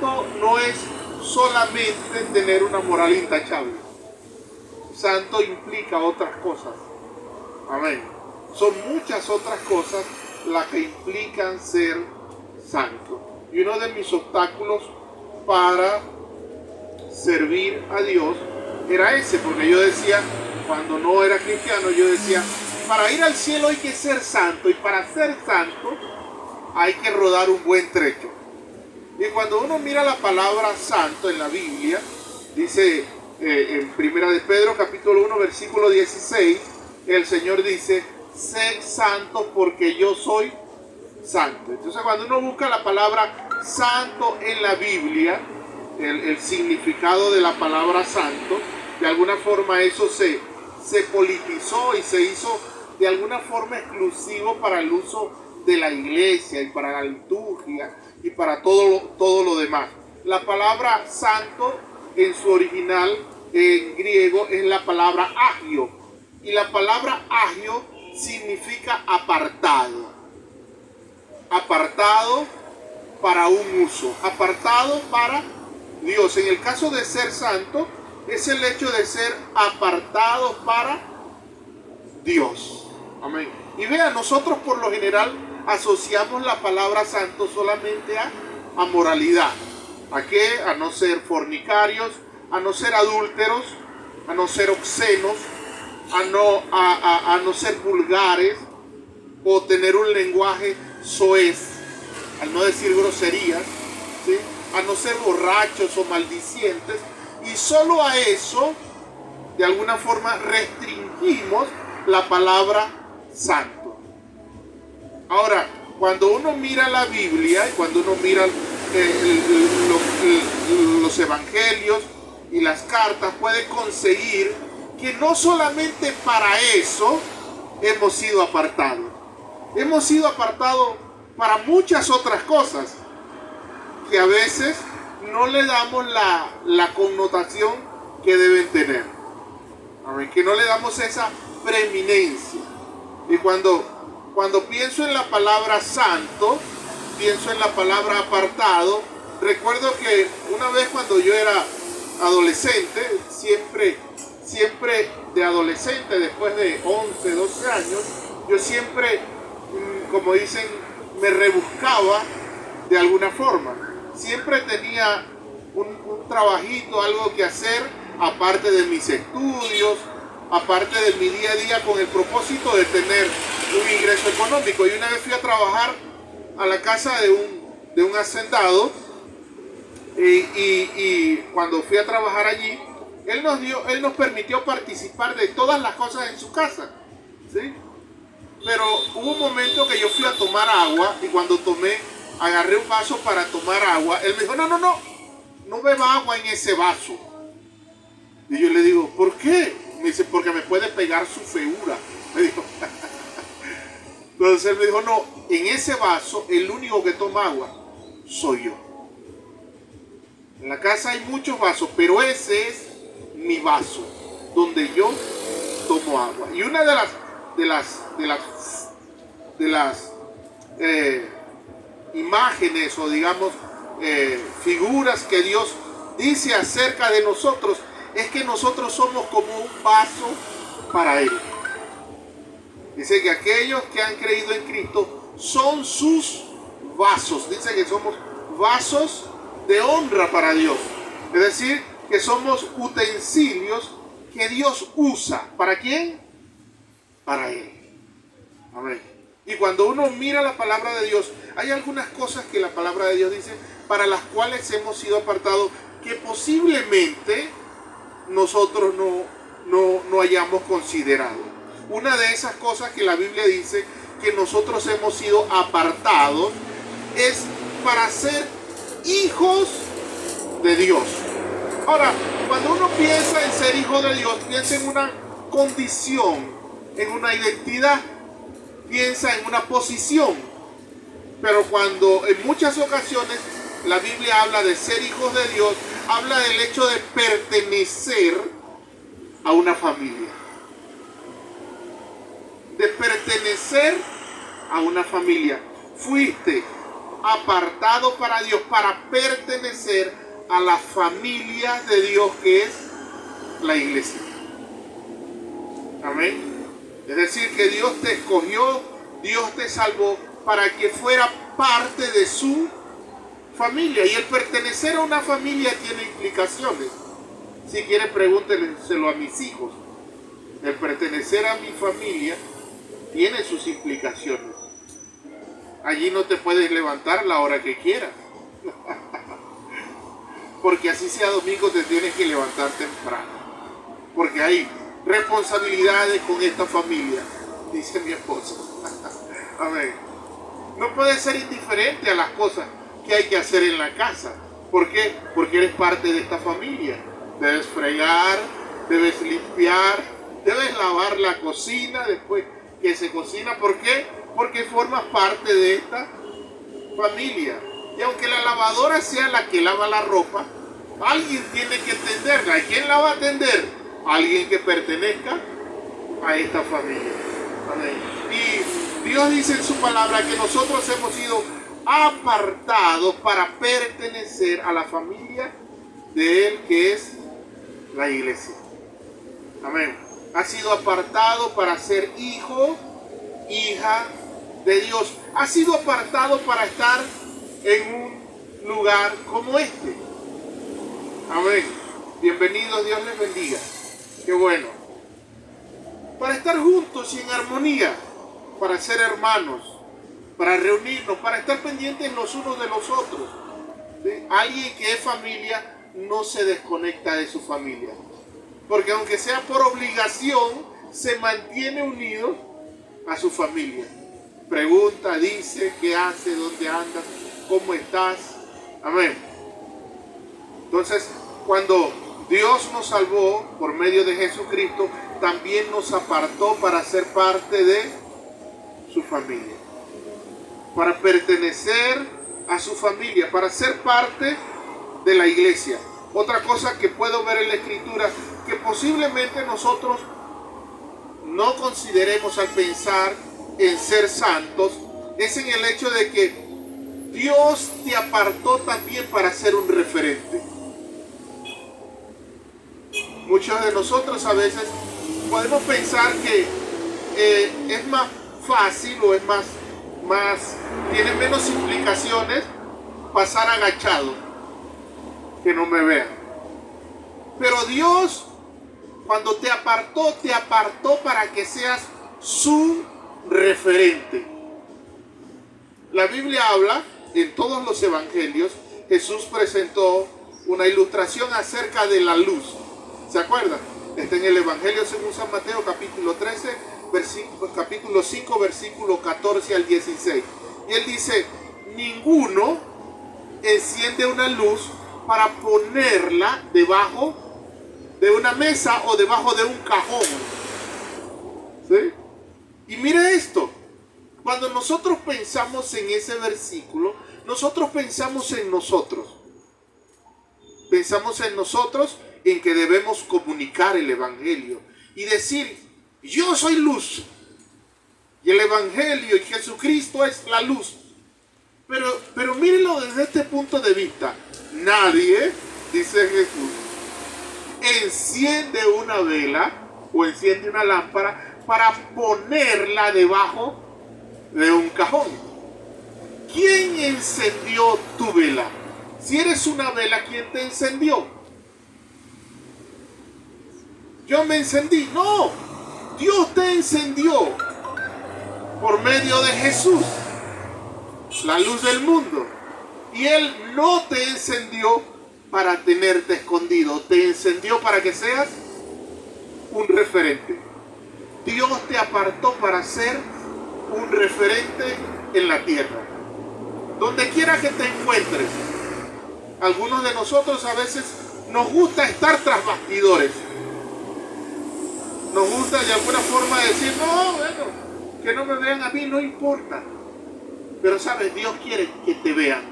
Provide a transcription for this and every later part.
santo no es solamente tener una moral intachable. Santo implica otras cosas. Amén. Son muchas otras cosas las que implican ser santo. Y uno de mis obstáculos para servir a Dios era ese, porque yo decía, cuando no era cristiano, yo decía, para ir al cielo hay que ser santo, y para ser santo hay que rodar un buen trecho. Y cuando uno mira la palabra santo en la Biblia, dice en Primera de Pedro capítulo 1 versículo 16, el Señor dice, sed santos porque yo soy santo. Entonces cuando uno busca la palabra santo en la Biblia, el significado de la palabra santo, de alguna forma eso se politizó y se hizo de alguna forma exclusivo para el uso de la iglesia y para la liturgia y para todo lo demás. La palabra santo en su original en griego es la palabra agio, y la palabra agio significa apartado. Apartado para un uso, apartado para Dios. En el caso de ser santo, es el hecho de ser apartado para Dios. Amén. Y vean, nosotros por lo general asociamos la palabra santo solamente a moralidad. ¿A qué? A no ser fornicarios, a no ser adúlteros, a no ser obscenos, a no ser vulgares o tener un lenguaje soez, al no decir groserías, ¿sí? A no ser borrachos o maldicientes, y solo a eso de alguna forma restringimos la palabra santo. Ahora, cuando uno mira la Biblia y cuando uno mira los evangelios y las cartas, puede conseguir que no solamente para eso hemos sido apartados. Hemos sido apartados para muchas otras cosas que a veces no le damos la connotación que deben tener. Amén. Que no le damos esa preeminencia. Y cuando pienso en la palabra santo, pienso en la palabra apartado. Recuerdo que una vez cuando yo era adolescente, siempre de adolescente, después de 11, 12 años, yo siempre, como dicen, me rebuscaba de alguna forma. Siempre tenía un trabajito, algo que hacer, aparte de mis estudios, aparte de mi día a día, con el propósito de tener un ingreso económico. Y una vez fui a trabajar a la casa de un hacendado, y cuando fui a trabajar allí, él nos permitió participar de todas las cosas en su casa, ¿sí? Pero hubo un momento que yo fui a tomar agua, y cuando agarré un vaso para tomar agua, él me dijo, no beba agua en ese vaso. Y yo le digo, ¿por qué? Me dice, porque me puede pegar su feura. Me dijo. Entonces él me dijo, no, en ese vaso el único que toma agua soy yo. En la casa hay muchos vasos, pero ese es mi vaso, donde yo tomo agua. Y una de las imágenes o digamos figuras que Dios dice acerca de nosotros es que nosotros somos como un vaso para Él. Dice que aquellos que han creído en Cristo son sus vasos. Dice que somos vasos de honra para Dios. Es decir, que somos utensilios que Dios usa. ¿Para quién? Para Él. Amén. Y cuando uno mira la palabra de Dios, hay algunas cosas que la palabra de Dios dice para las cuales hemos sido apartados, que posiblemente nosotros no hayamos considerado. Una de esas cosas que la Biblia dice que nosotros hemos sido apartados es para ser hijos de Dios. Ahora, cuando uno piensa en ser hijo de Dios, piensa en una condición, en una identidad, piensa en una posición. Pero cuando en muchas ocasiones la Biblia habla de ser hijos de Dios, habla del hecho de pertenecer a una familia. De pertenecer a una familia. Fuiste apartado para Dios, para pertenecer a la familia de Dios que es la iglesia. Amén. Es decir, que Dios te escogió, Dios te salvó para que fuera parte de su familia. Y el pertenecer a una familia tiene implicaciones. Si quiere, pregúntenselo a mis hijos. El pertenecer a mi familia tiene sus implicaciones. Allí no te puedes levantar a la hora que quieras. Porque así sea domingo te tienes que levantar temprano. Porque hay responsabilidades con esta familia, dice mi esposa. Amén. No puedes ser indiferente a las cosas que hay que hacer en la casa. ¿Por qué? Porque eres parte de esta familia. Debes fregar, debes limpiar, debes lavar la cocina después que se cocina. ¿Por qué? Porque formas parte de esta familia. Y aunque la lavadora sea la que lava la ropa, alguien tiene que tenderla. ¿Y quién la va a tender? Alguien que pertenezca a esta familia. Amén. Y Dios dice en su palabra que nosotros hemos sido apartados para pertenecer a la familia de Él, que es la iglesia. Amén. Ha sido apartado para ser hijo, hija de Dios. Ha sido apartado para estar en un lugar como este. Amén. Bienvenidos, Dios les bendiga. Qué bueno. Para estar juntos y en armonía, para ser hermanos, para reunirnos, para estar pendientes los unos de los otros. ¿Sí? Alguien que es familia no se desconecta de su familia. Porque aunque sea por obligación, se mantiene unido a su familia. Pregunta, dice, qué hace, dónde andas, cómo estás. Amén. Entonces, cuando Dios nos salvó por medio de Jesucristo, también nos apartó para ser parte de su familia. Para pertenecer a su familia, para ser parte de la iglesia. Otra cosa que puedo ver en la Escritura, que posiblemente nosotros no consideremos al pensar en ser santos, es en el hecho de que Dios te apartó también para ser un referente. Muchos de nosotros a veces podemos pensar que es más fácil o es tiene menos implicaciones pasar agachado, que no me vean. Pero Dios, cuando te apartó para que seas su referente. La Biblia habla, en todos los evangelios, Jesús presentó una ilustración acerca de la luz. ¿Se acuerdan? Está en el Evangelio según San Mateo, capítulo 13, capítulo 5, versículo 14 al 16. Y él dice, ninguno enciende una luz para ponerla debajo de una mesa o debajo de un cajón. ¿Sí? Y mire esto, cuando nosotros pensamos en ese versículo, nosotros pensamos en nosotros. Pensamos en nosotros, en que debemos comunicar el Evangelio y decir, yo soy luz. Y el Evangelio y Jesucristo es la luz. Pero mírenlo desde este punto de vista. Nadie, dice Jesús, enciende una vela o enciende una lámpara para ponerla debajo de un cajón. ¿Quién encendió tu vela? Si eres una vela, ¿quién te encendió? Yo me encendí. No, Dios te encendió por medio de Jesús, la luz del mundo. Y Él no te encendió para tenerte escondido, te encendió para que seas un referente. Dios te apartó para ser un referente en la tierra. Donde quiera que te encuentres. Algunos de nosotros a veces nos gusta estar tras bastidores. Nos gusta de alguna forma decir, no, bueno, que no me vean a mí, no importa. Pero sabes, Dios quiere que te vean.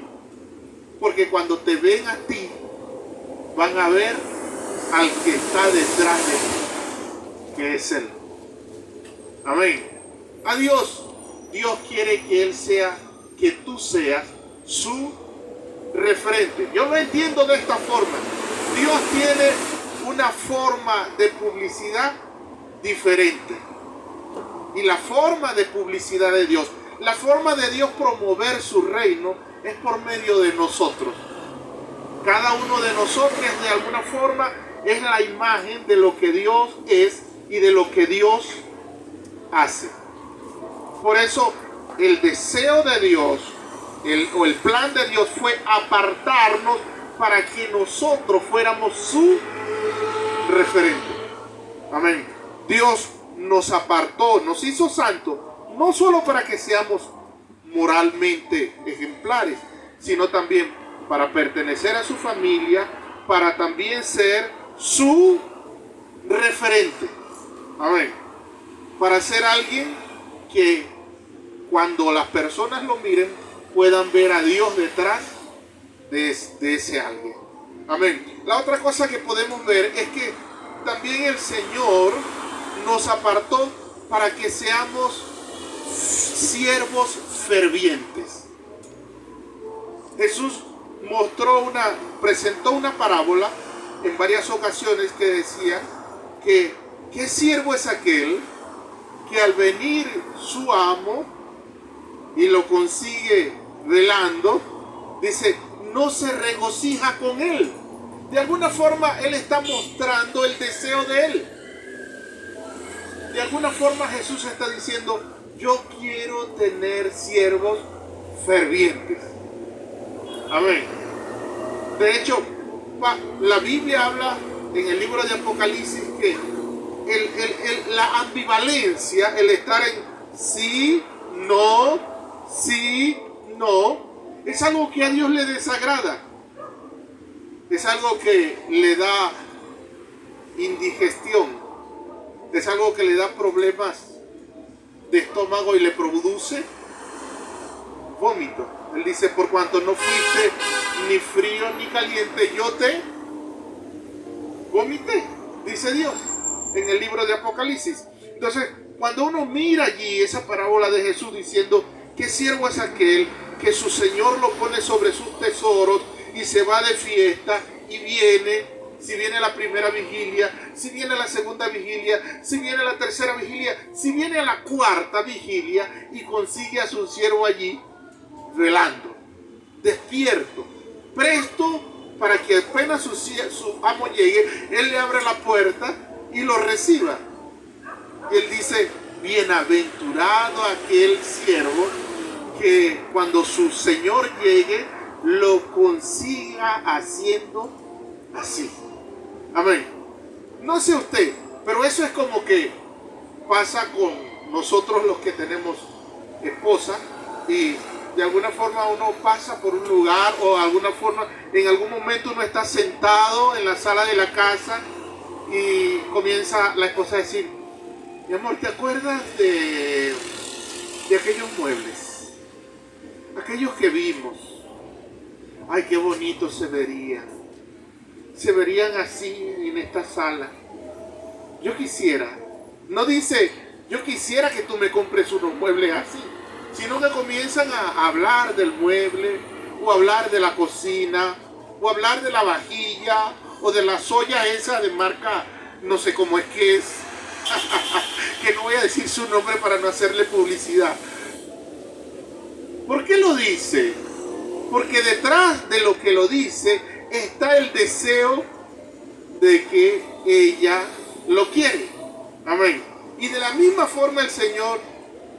Porque cuando te ven a ti, van a ver al que está detrás de ti, que es Él. Amén. A Dios quiere que Él sea, que tú seas su referente. Yo lo entiendo de esta forma. Dios tiene una forma de publicidad diferente. Y la forma de publicidad de Dios, la forma de Dios promover su reino es por medio de nosotros. Cada uno de nosotros de alguna forma es la imagen de lo que Dios es y de lo que Dios hace. Por eso el deseo de Dios o el plan de Dios fue apartarnos para que nosotros fuéramos su referente. Amén. Dios nos apartó, nos hizo santos, no solo para que seamos moralmente ejemplares, sino también para pertenecer a su familia, para también ser su referente. Amén. Para ser alguien que cuando las personas lo miren puedan ver a Dios detrás de ese alguien. Amén. La otra cosa que podemos ver es que también el Señor nos apartó para que seamos siervos fervientes. Jesús presentó una parábola en varias ocasiones que decía que ¿qué siervo es aquel que al venir su amo y lo consigue velando, dice, no se regocija con él? De alguna forma él está mostrando el deseo de él. De alguna forma Jesús está diciendo, yo quiero tener siervos fervientes. Amén. De hecho, la Biblia habla en el libro de Apocalipsis que la ambivalencia, el estar en sí, no, es algo que a Dios le desagrada. Es algo que le da indigestión. Es algo que le da problemas de estómago y le produce vómito. Él dice, por cuanto no fuiste ni frío ni caliente, yo te vomité, dice Dios en el libro de Apocalipsis. Entonces, cuando uno mira allí esa parábola de Jesús diciendo, ¿qué siervo es aquel que su Señor lo pone sobre sus tesoros y se va de fiesta y viene? Si viene la primera vigilia, si viene la segunda vigilia, si viene la tercera vigilia, si viene a la cuarta vigilia y consigue a su siervo allí velando, despierto, presto para que apenas su amo llegue, él le abre la puerta y lo reciba. Y él dice, bienaventurado aquel siervo que cuando su Señor llegue lo consiga haciendo así. Amén. No sé usted, pero eso es como que pasa con nosotros los que tenemos esposa y de alguna forma uno pasa por un lugar o de alguna forma en algún momento uno está sentado en la sala de la casa y comienza la esposa a decir, mi amor, ¿te acuerdas de aquellos muebles? Aquellos que vimos. Ay, qué bonitos se verían. Se verían así en esta sala. Yo quisiera, no dice, yo quisiera que tú me compres unos muebles así, sino que comienzan a hablar del mueble, o hablar de la cocina, o hablar de la vajilla, o de las ollas esas de marca, no sé cómo es que es, que no voy a decir su nombre para no hacerle publicidad. ¿Por qué lo dice? Porque detrás de lo que lo dice está el deseo de que ella lo quiere. Amén. Y de la misma forma el Señor,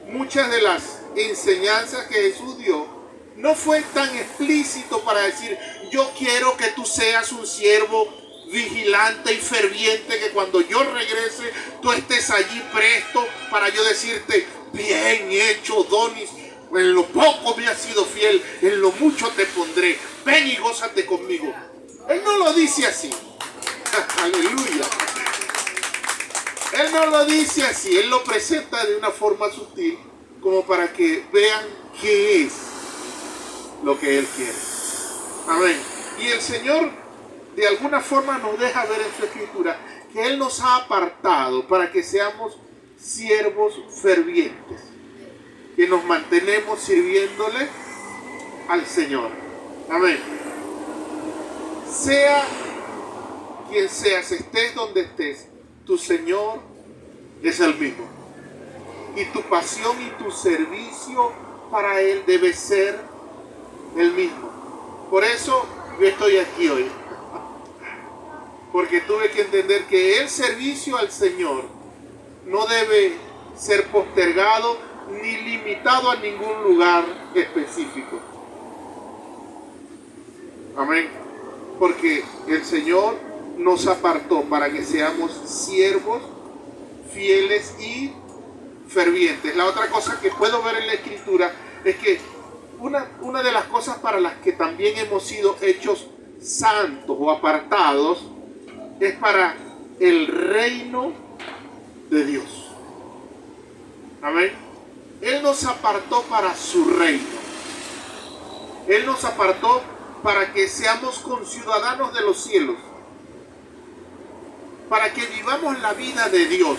muchas de las enseñanzas que Jesús dio, no fue tan explícito para decir, yo quiero que tú seas un siervo vigilante y ferviente, que cuando yo regrese, tú estés allí presto para yo decirte, bien hecho, Donis, en lo poco me has sido fiel, en lo mucho te pondré, ven y gózate conmigo. Él no lo dice así. Aleluya. Él no lo dice así, él lo presenta de una forma sutil, como para que vean qué es lo que él quiere. Amén. Y el Señor de alguna forma nos deja ver en su escritura que él nos ha apartado para que seamos siervos fervientes, que nos mantenemos sirviéndole al Señor. Amén. Sea quien seas, estés donde estés, tu Señor es el mismo. Y tu pasión y tu servicio para Él debe ser el mismo. Por eso yo estoy aquí hoy. Porque tuve que entender que el servicio al Señor no debe ser postergado ni limitado a ningún lugar específico. Amén. Porque el Señor nos apartó para que seamos siervos fieles y fervientes. La otra cosa que puedo ver en la Escritura es que una de las cosas para las que también hemos sido hechos santos o apartados es para el reino de Dios. Amén. Él nos apartó para su reino. Él nos apartó para que seamos conciudadanos de los cielos, para que vivamos la vida de Dios,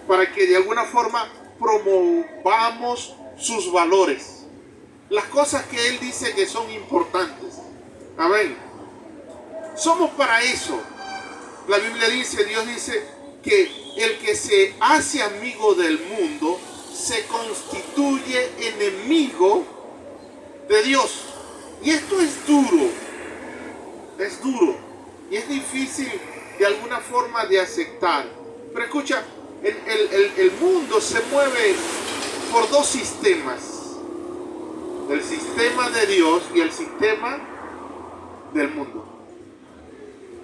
para que de alguna forma promovamos sus valores, las cosas que Él dice que son importantes. Amén. Somos para eso. La Biblia dice, Dios dice que el que se hace amigo del mundo se constituye enemigo de Dios. Y esto es duro y es difícil de alguna forma de aceptar. Pero escucha, el mundo se mueve por dos sistemas: el sistema de Dios y el sistema del mundo.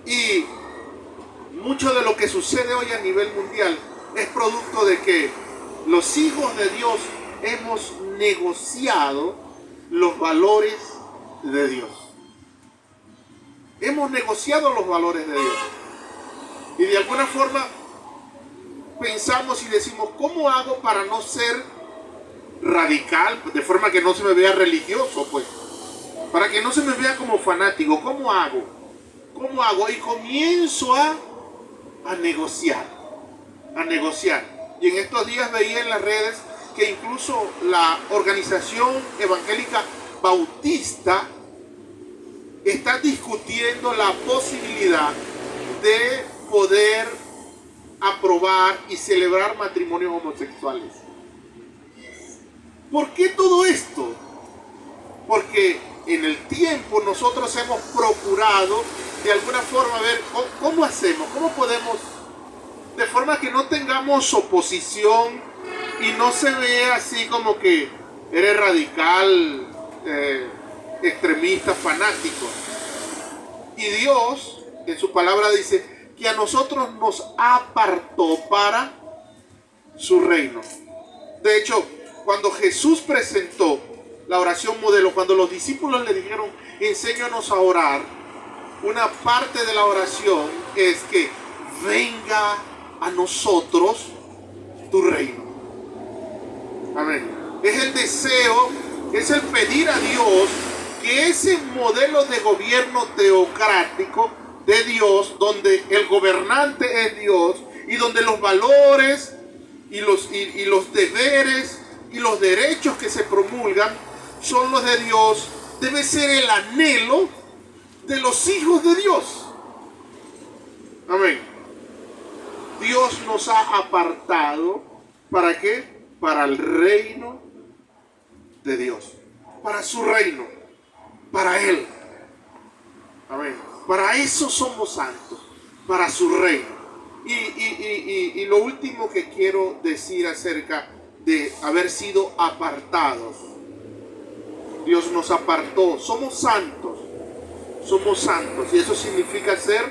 Y mucho de lo que sucede hoy a nivel mundial es producto de que los hijos de Dios hemos negociado los valores de Dios. Hemos negociado los valores de Dios. Y de alguna forma pensamos y decimos, ¿cómo hago para no ser radical? De forma que no se me vea religioso, pues. Para que no se me vea como fanático. ¿Cómo hago? ¿Cómo hago? Y comienzo a negociar. A negociar. Y en estos días veía en las redes que incluso la organización evangélica bautista está discutiendo la posibilidad de poder aprobar y celebrar matrimonios homosexuales. ¿Por qué todo esto? Porque en el tiempo nosotros hemos procurado de alguna forma ver cómo hacemos, cómo podemos, de forma que no tengamos oposición y no se vea así como que eres radical, extremista, fanático. Y Dios en su palabra dice que a nosotros nos apartó para su reino. De hecho, cuando Jesús presentó la oración modelo, cuando los discípulos le dijeron, enséñanos a orar, una parte de la oración es que venga a nosotros tu reino. Amén. Es el deseo, es el pedir a Dios que ese modelo de gobierno teocrático de Dios, donde el gobernante es Dios y donde los valores y los deberes y los derechos que se promulgan son los de Dios, debe ser el anhelo de los hijos de Dios. Amén. Dios nos ha apartado, ¿para qué? Para el reino de Dios, para su reino, para Él. Amén. Para eso somos santos, para su reino. Y lo último que quiero decir acerca de haber sido apartados. Dios nos apartó, somos santos, y eso significa ser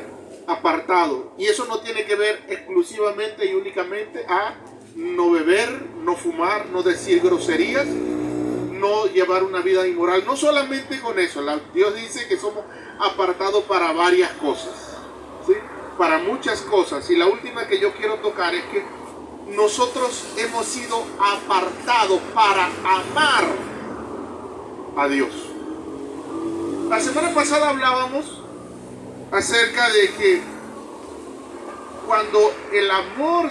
apartado. Y eso no tiene que ver exclusivamente y únicamente a no beber, no fumar, no decir groserías, no llevar una vida inmoral. No solamente con eso, Dios dice que somos apartados para varias cosas, ¿sí? Para muchas cosas. Y la última que yo quiero tocar es que nosotros hemos sido apartados para amar a Dios. La semana pasada hablábamos acerca de que cuando el amor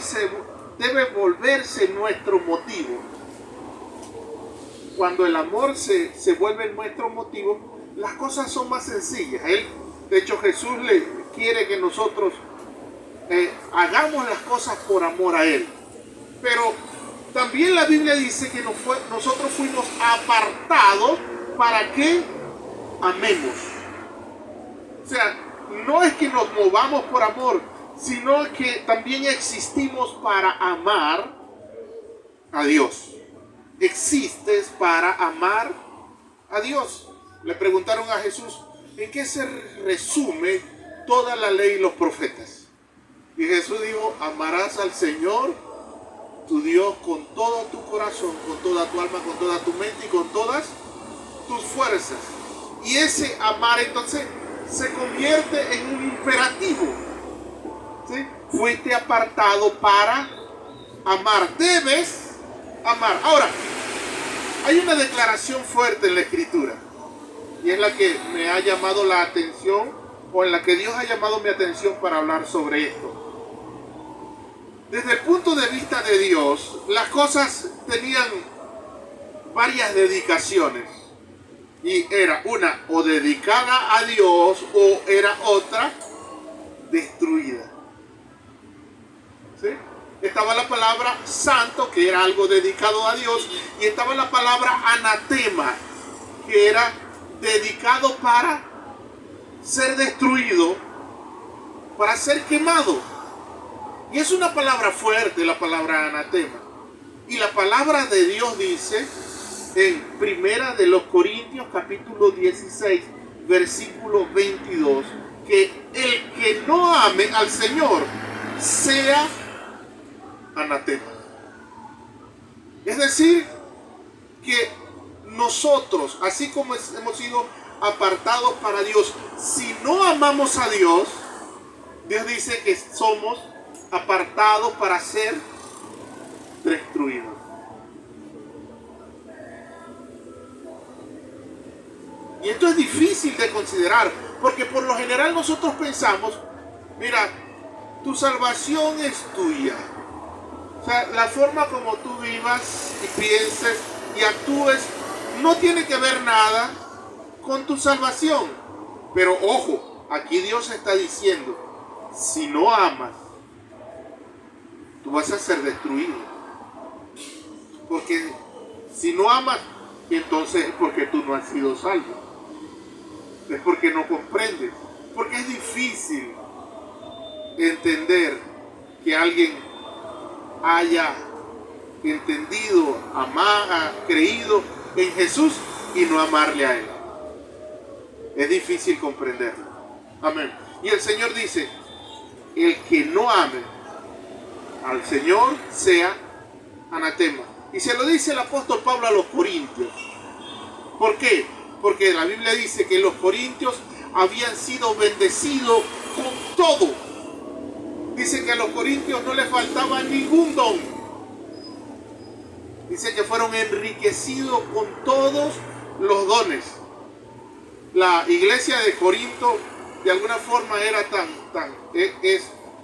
debe volverse nuestro motivo, cuando el amor se vuelve nuestro motivo, las cosas son más sencillas. De hecho, Jesús le quiere que nosotros hagamos las cosas por amor a Él. Pero también la Biblia dice que nosotros fuimos apartados para que amemos. O sea, no es que nos movamos por amor, sino que también existimos para amar a Dios. Existes para amar a Dios. Le preguntaron a Jesús, ¿en qué se resume toda la ley y los profetas? Y Jesús dijo, amarás al Señor, tu Dios, con todo tu corazón, con toda tu alma, con toda tu mente y con todas tus fuerzas. Y ese amar entonces se convierte en un imperativo. ¿Sí? Fuiste apartado para amar. Debes amar. Ahora, hay una declaración fuerte en la Escritura. Y es la que me ha llamado la atención, o en la que Dios ha llamado mi atención para hablar sobre esto. Desde el punto de vista de Dios, las cosas tenían varias dedicaciones. Y era una o dedicada a Dios o era otra destruida. ¿Sí? Estaba la palabra santo, que era algo dedicado a Dios, y estaba la palabra anatema, que era dedicado para ser destruido, para ser quemado. Y es una palabra fuerte, la palabra anatema. Y la palabra de Dios dice en Primera de los Corintios capítulo 16 versículo 22 que el que no ame al Señor sea anatema. Es decir, que nosotros, así como hemos sido apartados para Dios, si no amamos a Dios, Dios dice que somos apartados para ser destruidos. Y esto es difícil de considerar, porque por lo general nosotros pensamos, mira, tu salvación es tuya. O sea, la forma como tú vivas y pienses y actúes no tiene que ver nada con tu salvación. Pero ojo, aquí Dios está diciendo, si no amas, tú vas a ser destruido. Porque si no amas, entonces es porque tú no has sido salvo. Es porque no comprendes. Porque es difícil entender que alguien haya entendido, creído en Jesús y no amarle a Él. Es difícil comprenderlo. Amén. Y el Señor dice, el que no ame al Señor sea anatema. Y se lo dice el apóstol Pablo a los corintios. ¿Por qué? Porque la Biblia dice que los corintios habían sido bendecidos con todo. Dice que a los corintios no les faltaba ningún don. Dice que fueron enriquecidos con todos los dones. La iglesia de Corinto de alguna forma era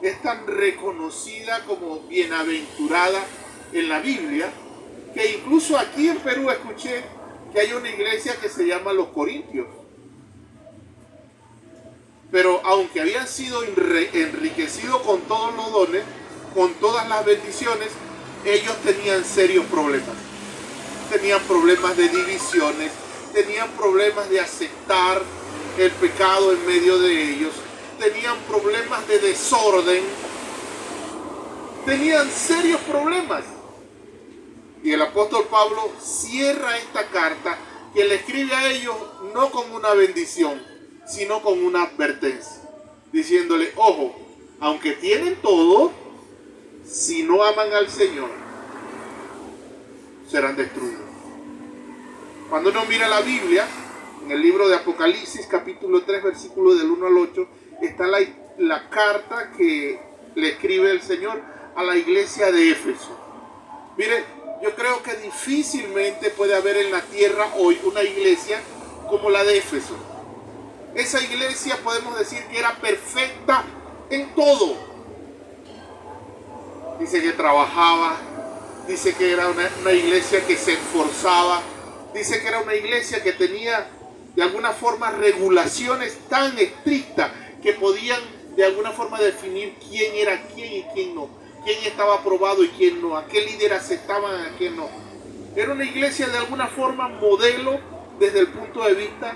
es tan reconocida como bienaventurada en la Biblia, que incluso aquí en Perú escuché que hay una iglesia que se llama Los Corintios. Pero aunque habían sido enriquecidos con todos los dones, con todas las bendiciones, ellos tenían serios problemas. Tenían problemas de divisiones, tenían problemas de aceptar el pecado en medio de ellos, tenían problemas de desorden, tenían serios problemas. Y el apóstol Pablo cierra esta carta que le escribe a ellos no con una bendición, sino con una advertencia, diciéndole, ojo, aunque tienen todo, si no aman al Señor, serán destruidos. Cuando uno mira la Biblia, en el libro de Apocalipsis, capítulo 3, versículo del 1 al 8, está la carta que le escribe el Señor a la iglesia de Éfeso. Mire, yo creo que difícilmente puede haber en la tierra hoy una iglesia como la de Éfeso. Esa iglesia podemos decir que era perfecta en todo. Dice que trabajaba, dice que era una iglesia que se esforzaba, Dice que era una iglesia que tenía de alguna forma regulaciones tan estrictas que podían de alguna forma definir quién era quién y quién no, quién estaba aprobado y quién no, a qué líder aceptaban, a quién no. Era una iglesia de alguna forma modelo desde el punto de vista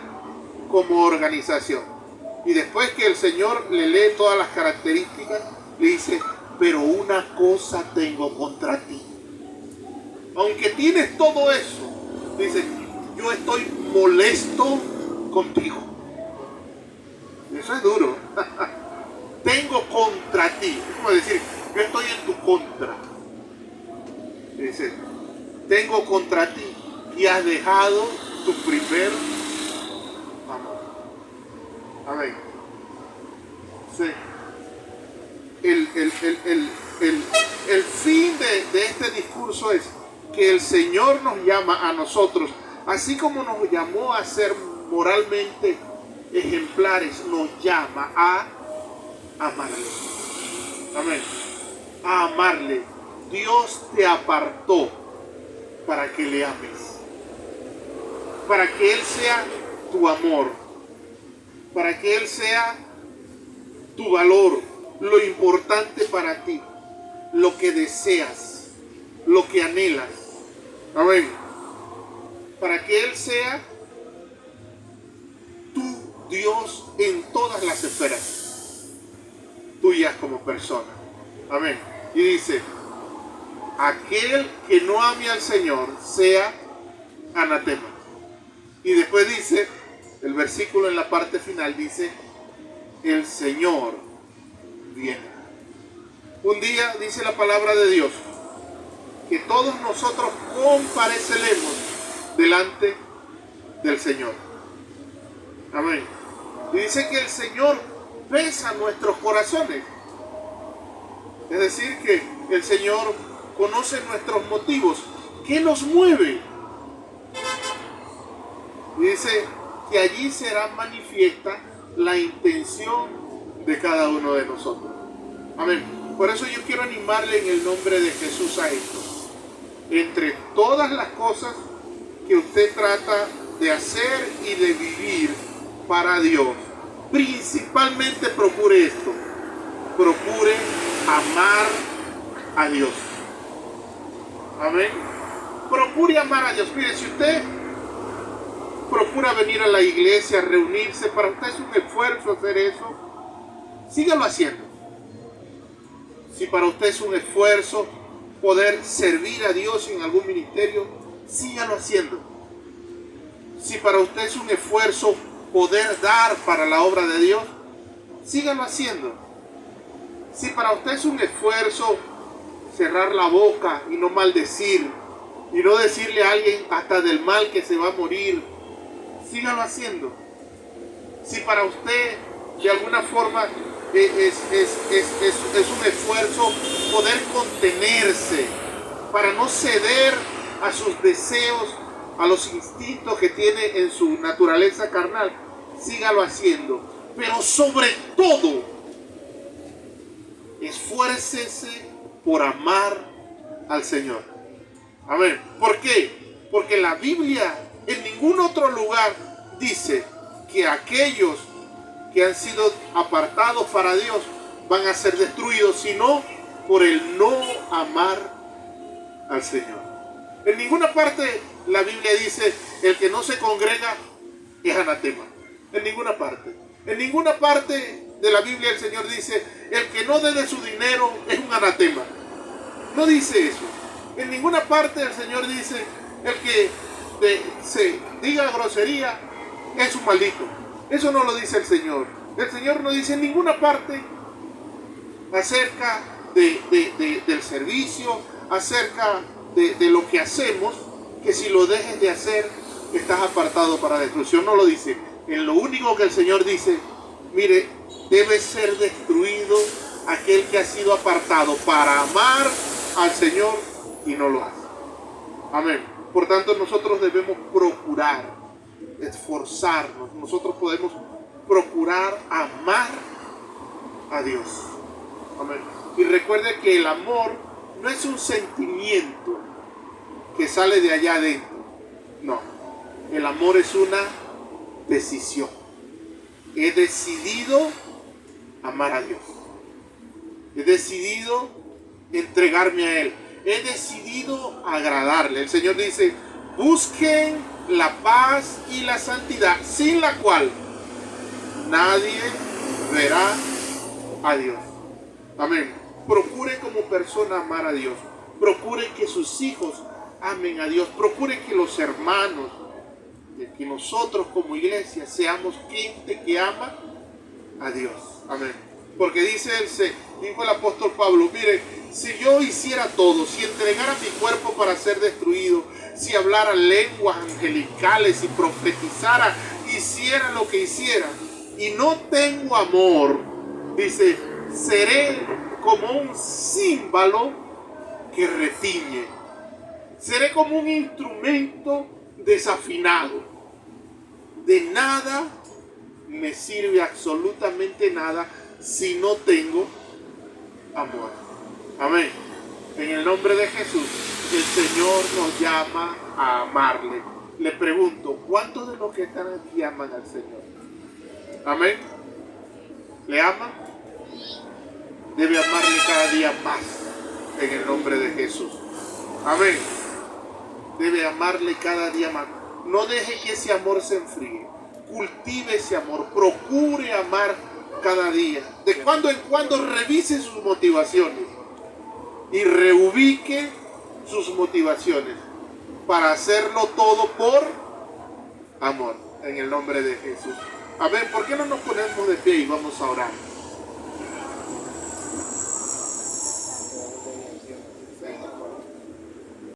como organización. Y después que el Señor le lee todas las características, le dice, pero una cosa tengo contra ti. Aunque tienes todo eso, dice, yo estoy molesto contigo. Eso es duro. Tengo contra ti. Es como decir, yo estoy en tu contra. Dice, tengo contra ti y has dejado tu primer amor. Amén. Sí. El fin de este discurso es que el Señor nos llama a nosotros, así como nos llamó a ser moralmente ejemplares, nos llama a amarle. Amén. A amarle. Dios te apartó para que le ames, para que Él sea tu amor, para que Él sea tu valor, lo importante para ti, lo que deseas, lo que anhelas. Amén. Para que Él sea tu Dios en todas las esferas tuyas como persona. Amén. Y dice, aquel que no ame al Señor sea anatema. Y después dice, el versículo en la parte final dice, el Señor viene. Un día dice la palabra de Dios que todos nosotros compareceremos delante del Señor. Amén. Y dice que el Señor pesa nuestros corazones. Es decir, que el Señor conoce nuestros motivos. ¿Qué nos mueve? Y dice que allí será manifiesta la intención de cada uno de nosotros. Amén. Por eso yo quiero animarle en el nombre de Jesús a esto. Entre todas las cosas que usted trata de hacer y de vivir para Dios, principalmente procure esto. Procure amar a Dios. Amén. Procure amar a Dios. Mire, si usted procura venir a la iglesia, reunirse, para usted es un esfuerzo hacer eso, sígalo haciendo. Si para usted es un esfuerzo poder servir a Dios en algún ministerio, sígalo haciendo. Si para usted es un esfuerzo poder dar para la obra de Dios, sígalo haciendo. Si para usted es un esfuerzo cerrar la boca y no maldecir, y no decirle a alguien hasta del mal que se va a morir, sígalo haciendo. Si para usted de alguna forma es un esfuerzo poder contenerse para no ceder a sus deseos, a los instintos que tiene en su naturaleza carnal, sígalo haciendo. Pero sobre todo, esfuércese por amar al Señor. Amén. ¿Por qué? Porque la Biblia en ningún otro lugar dice que aquellos que han sido apartados para Dios van a ser destruidos, sino por el no amar al Señor. En ninguna parte la Biblia dice el que no se congrega es anatema. En ninguna parte. En ninguna parte de la Biblia el Señor dice el que no dé de su dinero es un anatema. No dice eso. En ninguna parte el Señor dice el que se diga grosería es un maldito. Eso no lo dice el Señor. El Señor no dice en ninguna parte acerca del servicio, acerca de lo que hacemos, que si lo dejes de hacer estás apartado para destrucción. No lo dice. En lo único que el Señor dice, mire, debe ser destruido aquel que ha sido apartado para amar al Señor y no lo hace. Amén. Por tanto, nosotros debemos procurar, esforzarnos. Nosotros podemos procurar amar a Dios. Amén. Y recuerde que el amor no es un sentimiento que sale de allá adentro. No. El amor es una decisión. He decidido amar a Dios. He decidido entregarme a Él. He decidido agradarle. El Señor dice, busquen la paz y la santidad, sin la cual nadie verá a Dios. Amén. Procure como persona amar a Dios. Procure que sus hijos amen a Dios. Procure que los hermanos, que nosotros como iglesia seamos gente que ama a Dios. Amén. Porque dijo el apóstol Pablo, mire, si yo hiciera todo, si entregara mi cuerpo para ser destruido, si hablara lenguas angelicales y profetizara, hiciera lo que hiciera, y no tengo amor, dice, seré como un címbalo que retiñe. Seré como un instrumento desafinado. De nada me sirve absolutamente nada si no tengo amor. Amén. En el nombre de Jesús, el Señor nos llama a amarle. Le pregunto, ¿cuántos de los que están aquí aman al Señor? Amén. ¿Le aman? Debe amarle cada día más en el nombre de Jesús. Amén. Debe amarle cada día más. No deje que ese amor se enfríe. Cultive ese amor. Procure amar cada día. De cuando en cuando revise sus motivaciones y reubique sus motivaciones para hacerlo todo por amor. En el nombre de Jesús. Amén. ¿Por qué no nos ponemos de pie y vamos a orar?